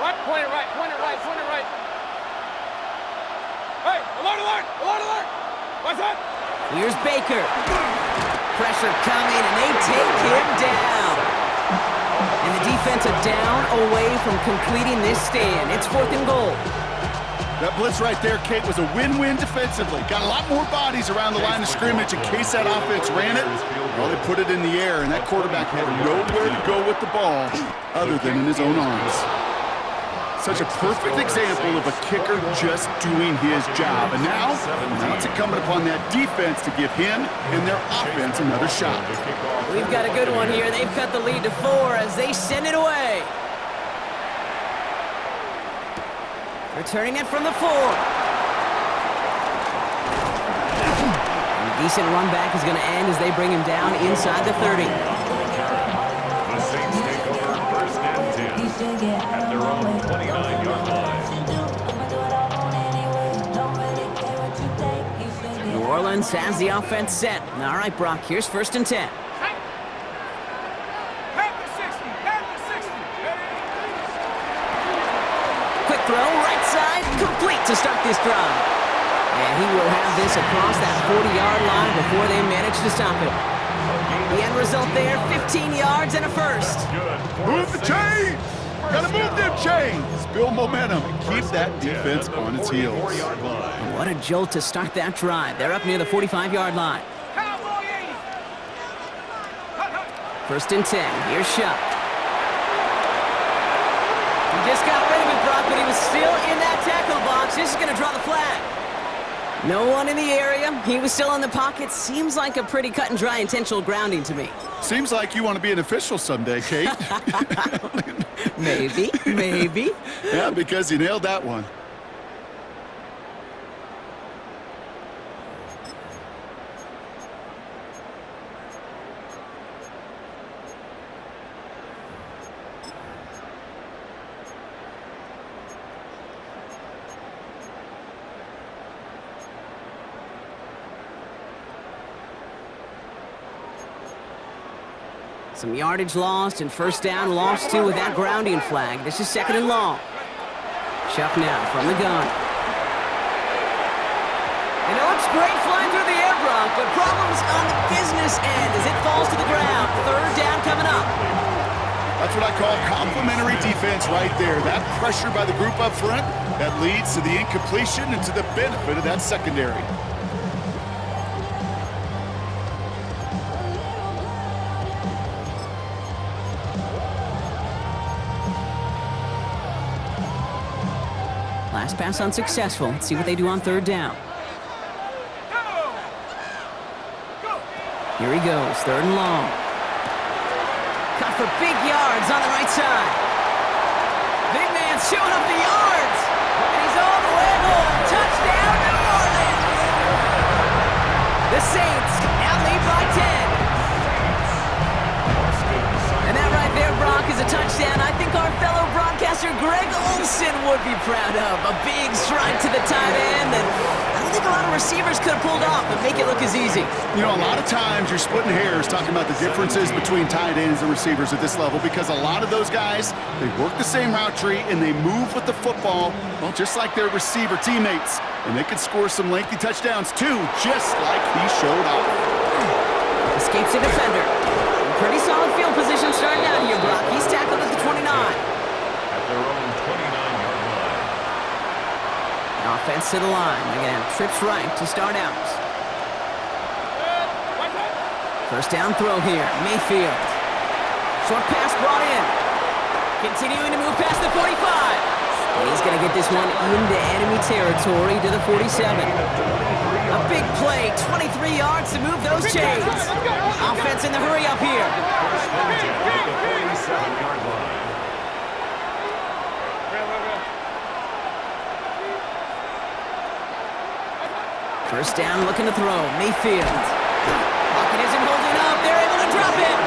Point it right, point it right, point it right. Hey, alert, alert, alert, alert! What's that? Here's Baker. Pressure coming, and they take him down. And the defense a down away from completing this stand. It's 4th and goal. That blitz right there, Kate, was a win-win defensively. Got a lot more bodies around the line of scrimmage in case that offense ran it. Well, they put it in the air, and that quarterback had nowhere to go with the ball other than in his own arms. Such a perfect example of a kicker just doing his job. And now it's incumbent upon that defense to give him and their offense another shot. We've got a good one here. They've cut the lead to 4 as they send it away. Returning it from the 4. And a decent run back is going to end as they bring him down inside the 30. The Saints take over 1st and 10 at their own 29-yard line. New Orleans has the offense set. All right, Brock, here's 1st and 10. Quick throw, right side, complete to start this drive. And he will have this across that 40-yard line before they manage to stop it. The end result there, 15 yards and a first. Move the chains! Gotta move them chains! Build momentum and keep that defense on its heels. And what a jolt to start that drive. They're up near the 45-yard line. 1st and 10, here's Shuck. He just got rid of it, Brock, but he was still in that tackle box. This is going to draw the flag. No one in the area. He was still in the pocket. Seems like a pretty cut and dry intentional grounding to me. Seems like you want to be an official someday, Kate. Maybe, maybe. Yeah, because you nailed that one. Some yardage lost and 1st down lost too with that grounding flag. This is 2nd and long. Shuck now from the gun. And it looks great flying through the air, Brock, but problems on the business end as it falls to the ground. 3rd down coming up. That's what I call complimentary defense right there. That pressure by the group up front, that leads to the incompletion and to the benefit of that secondary. Last pass unsuccessful. Let's see what they do on 3rd down. Here he goes, 3rd and long. Cut for big yards on the right side. Big man showing up the yards. And he's all the way home. Touchdown, New Orleans. The Saints now lead by 10. And that right there, Brock, is a touchdown I think our fellow broadcaster Greg Olsen would be proud of. A big strike to the tight end that I don't think a lot of receivers could have pulled off and make it look as easy. You know, a lot of times you're splitting hairs talking about the differences between tight ends and receivers at this level because a lot of those guys, they work the same route tree and they move with the football, well, just like their receiver teammates. And they can score some lengthy touchdowns too, just like he showed off. Escapes a defender. Pretty solid field position starting out here, Brock. He's tackled at the 29. At their own 29-yard line. Offense to the line. They're going to have trips right to start out. 1st down throw here. Mayfield. Short pass brought in. Continuing to move past the 45. And he's going to get this one into enemy territory to the 47. A big play, 23 yards to move those chains. Offense in the hurry up here. 47-yard line. First down, looking to throw. Mayfield. Pocket isn't holding up. They're able to drop it.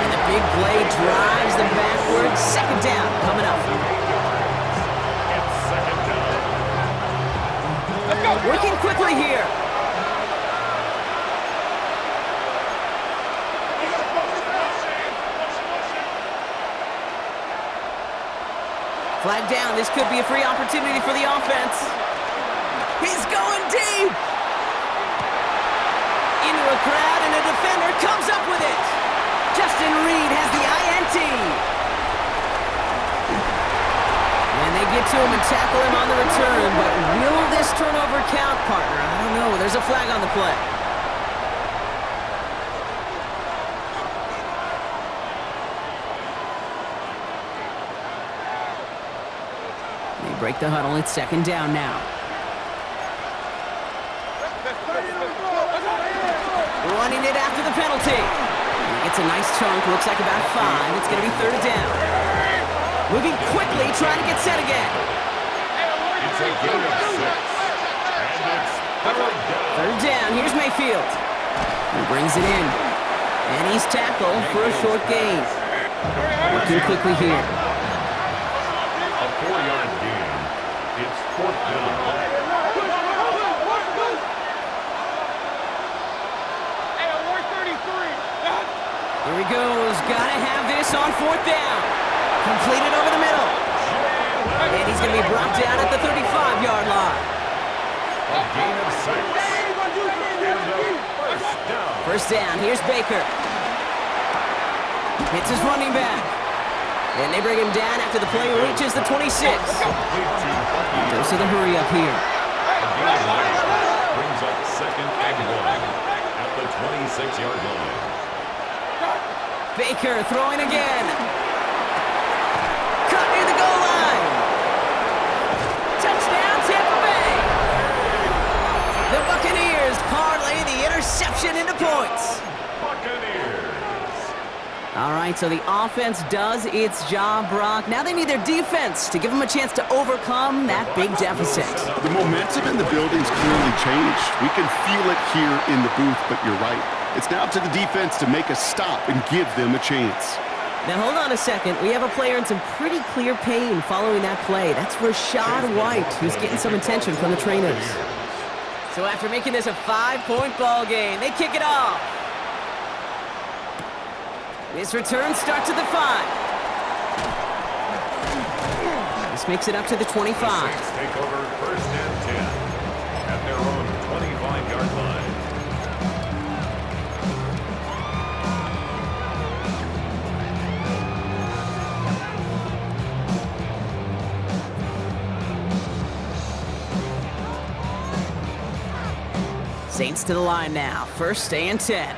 And the big play drives them backwards. 2nd down coming up. Working quickly here. Flag down. This could be a free opportunity for the offense. He's going deep. Into a crowd, and a defender comes up with it. Justin Reed has the INT. And they get to him and tackle him on the return, but will this turnover count, partner? I don't know. There's a flag on the play. They break the huddle. It's second down now. Running it after the penalty. He gets a nice chunk. Looks like about 5. It's going to be third down. Moving quickly, trying to get set again. It's a gain of 6. And it's Third down. Here's Mayfield. He brings it in. And he's tackled for a short gain. Working quickly here. a 4-yard gain. It's fourth down. Here he goes. Gotta have this on fourth down. Completed over the middle. And he's going to be brought down at the 35-yard line. A gain of 6. And a first down. First down. Here's Baker. Hits his running back. And they bring him down after the play reaches the 26. Goes to the hurry up here. A gain of 9 brings up second and 1 at the 26-yard line. Baker throwing again. Cut near the goal line. Touchdown, Tampa Bay. The Buccaneers parlay the interception into points. Buccaneers. All right, so the offense does its job, Brock. Now they need their defense to give them a chance to overcome that big deficit. The momentum in the building's clearly changed. We can feel it here in the booth, but you're right. It's now up to the defense to make a stop and give them a chance. Now, hold on a second. We have a player in some pretty clear pain following that play. That's Rashad White, who's getting some attention from the trainers. So after making this a 5-point ball game, they kick it off. This return starts at the 5. This makes it up to the 25. Saints take over first and 10 at their own 25-yard line. Saints to the line now. First and 10.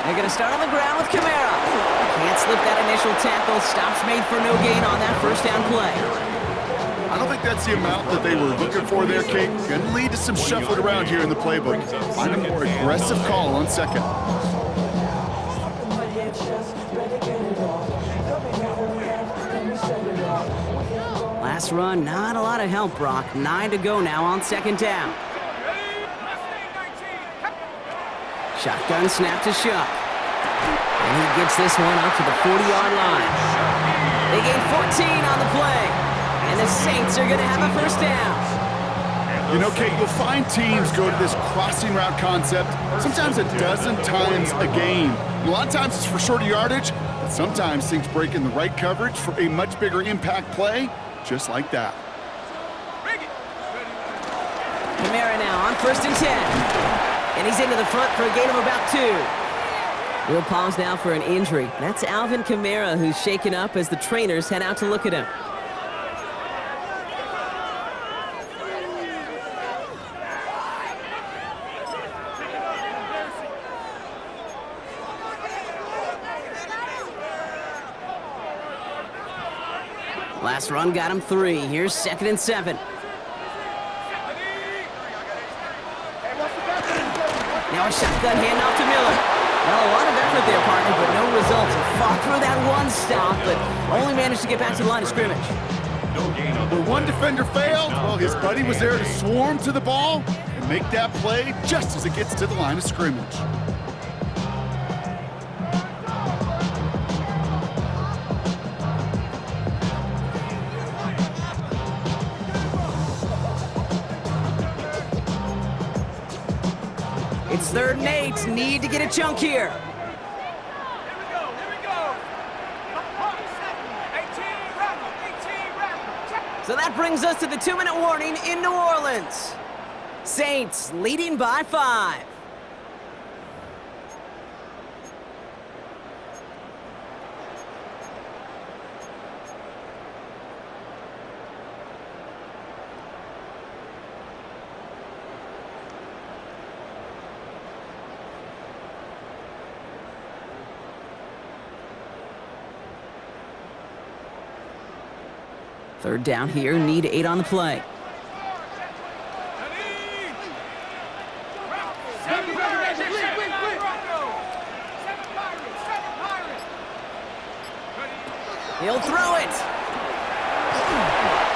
They're going to start on the ground with Kamara. Can't slip that initial tackle. Stops made for no gain on that first down play. I don't think that's the amount that they were looking for there, Kate. Going to lead to some shuffling around here in the playbook. Find a more aggressive call on second. Last run, not a lot of help, Brock. 9 to go now on second down. Shotgun snap to Shuck. And he gets this one up to the 40-yard line. They gain 14 on the play. And the Saints are going to have a first down. You know, Kate, you'll find teams go to this crossing route concept sometimes a dozen times a game. A lot of times it's for shorter yardage, but sometimes things break in the right coverage for a much bigger impact play, just like that. Kamara now on first and 10. And he's into the front for a gain of about 2. We'll pause now for an injury. That's Alvin Kamara, who's shaken up as the trainers head out to look at him. Last run got him 3. Here's second and 7. Now a shotgun handoff to Miller. Well, a lot of effort there, partner, but no results. He fought through that one stop, but only managed to get back to the line of scrimmage. Where one defender failed, well, his buddy was there to swarm to the ball and make that play just as it gets to the line of scrimmage. It's third and 8. Need to get a chunk here. So that brings us to the 2-minute warning in New Orleans. Saints leading by 5. Third down here, need 8 on the play. He'll throw it.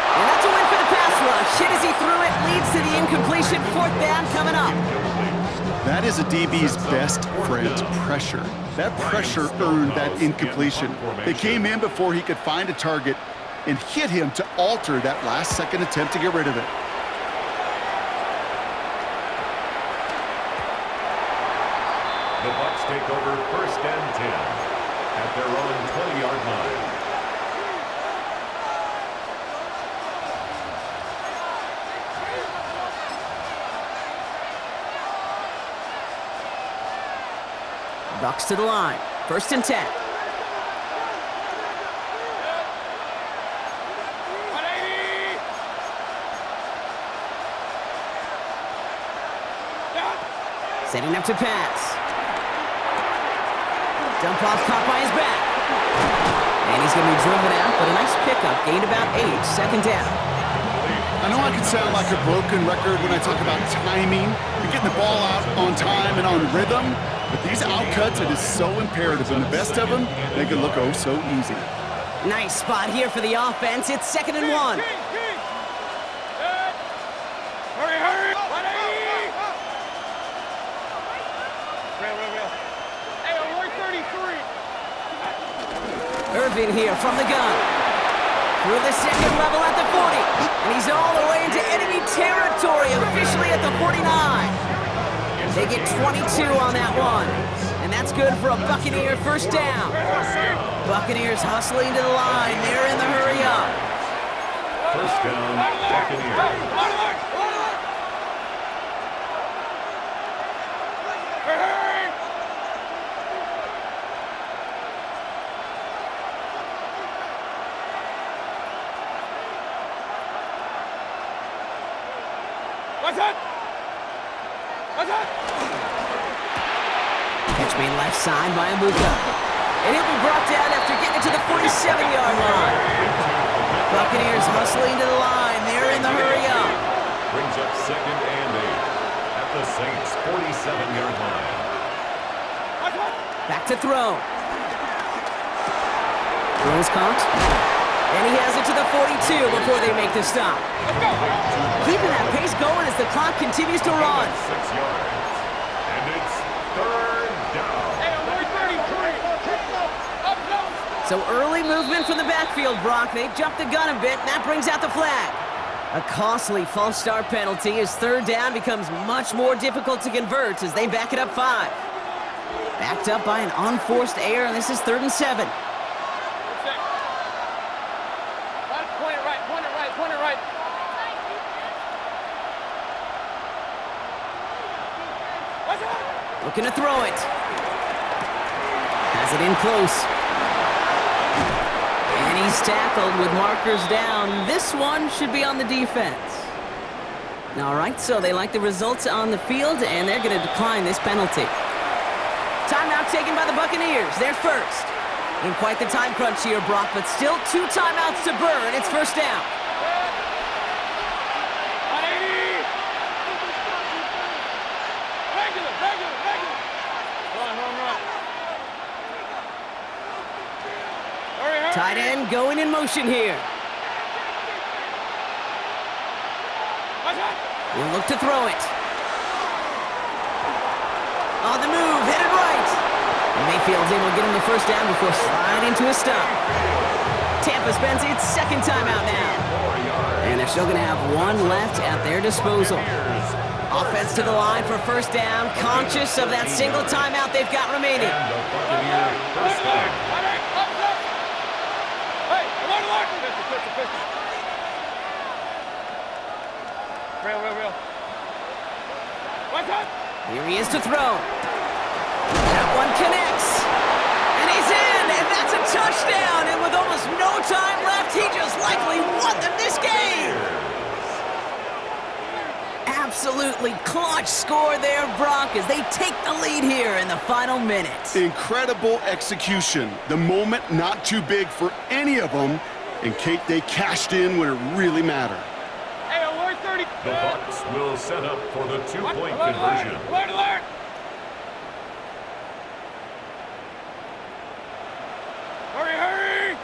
And that's a win for the pass rush. Hit as he threw it, leads to the incompletion. 4th down coming up. That is a DB's best friend, pressure. That pressure earned that incompletion. They came in before he could find a target and hit him to alter that last-second attempt to get rid of it. The Bucs take over 1st and 10 at their own 20-yard line. Bucs to the line. 1st and 10. Setting up to pass. Dump off caught by his back. And he's going to be driven out, but a nice pickup. Gained about 8. 2nd down. I know I can sound like a broken record when I talk about timing and getting the ball out on time and on rhythm, but these outcuts, it is so imperative, and the best of them make it look oh so easy. Nice spot here for the offense. It's 2nd and 1. Hurry, hurry! Hey, 133. Irvin here from the gun. Through the 2nd level at the 40. And he's all the way into enemy territory, officially at the 49. They get 22 on that one. And that's good for a Buccaneer 1st down. Buccaneers hustling to the line. They're in the hurry up. 1st down, Buccaneers. Catch made left side by Abuka. And he'll be brought down after getting to the 47-yard line. Buccaneers hustling to the line. They're in the hurry up. Brings up 2nd and 8 at the Saints' 47-yard line. Back to throw. Throws caught. And he has it to the 42 before they make the stop. Keeping that pace going as the clock continues to run. 6 yards. And it's 3rd down. So early movement from the backfield, Brock. They jumped the gun a bit, and that brings out the flag. A costly false start penalty as 3rd down becomes much more difficult to convert as they back it up 5. Backed up by an unforced error, and this is 3rd and 7. Point it right. Looking to throw it. Has it in close. And he's tackled with markers down. This one should be on the defense. All right, so they like the results on the field, and they're going to decline this penalty. Timeout taken by the Buccaneers. They're first. In quite the time crunch here, Brock, but still 2 timeouts to burn. It's 1st down. Tight end going in motion here. We'll look to throw it. On the move, headed right. Mayfield's able to get him the 1st down before sliding to a stop. Tampa spends its 2nd timeout now. And they're still going to have 1 left at their disposal. Offense to the line for 1st down, conscious of that single timeout they've got remaining. And the Buccaneer 1st down. Real. What's up? Here he is to throw. That one connects. And he's in, and that's a touchdown. And with almost no time left, he just likely won them this game. Absolutely clutch score there, Brock, as they take the lead here in the final minutes. Incredible execution. The moment not too big for any of them. And Kate, they cashed in when it really mattered. Hey, alert 30. The Bucks will set up for the two-point conversion. Alert. Hurry.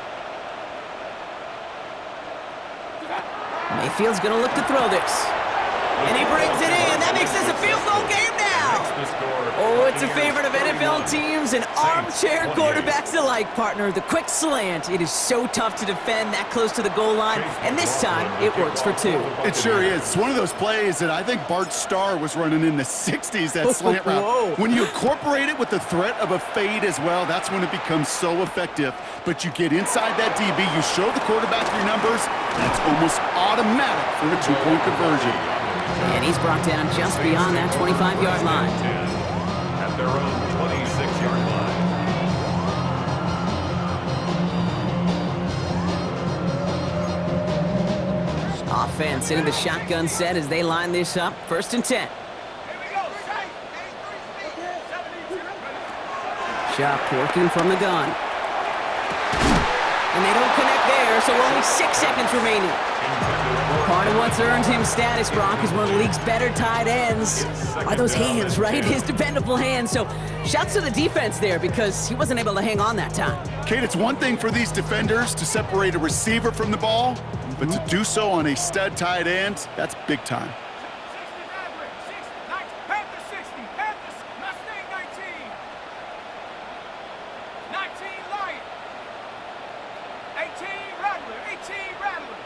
Mayfield's going to look to throw this. And he brings it in. That makes this a field goal game now. Oh, it's a favorite of NFL teams and armchair quarterbacks alike, partner. The quick slant. It is so tough to defend that close to the goal line, and this time it works for two. It sure is. It's one of those plays that I think Bart Starr was running in the 60s, that slant route. Whoa. When you incorporate it with the threat of a fade as well, that's when it becomes so effective. But you get inside that DB, you show the quarterback your numbers, and it's almost automatic for a two-point conversion. And he's brought down just beyond that 25-yard line. At their own 26-yard line. Offense into the shotgun set as they line this up. 1st and 10. Shuck working from the gun. And they don't connect there, so only 6 seconds remaining. Part of what's earned him status, Brock, is one of the league's better tight ends. Are those hands, right? His dependable hands. So shouts to the defense there because he wasn't able to hang on that time. Kate, it's one thing for these defenders to separate a receiver from the ball, but to do so on a stud tight end, that's big time. Panthers 60. Panthers Mustang 19. 19 Lion. 18 Rattler. 18 Rattler.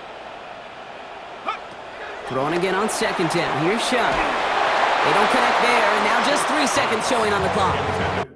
Throwing again on 2nd down. Here's Shuck. They don't connect there, and now just 3 seconds showing on the clock.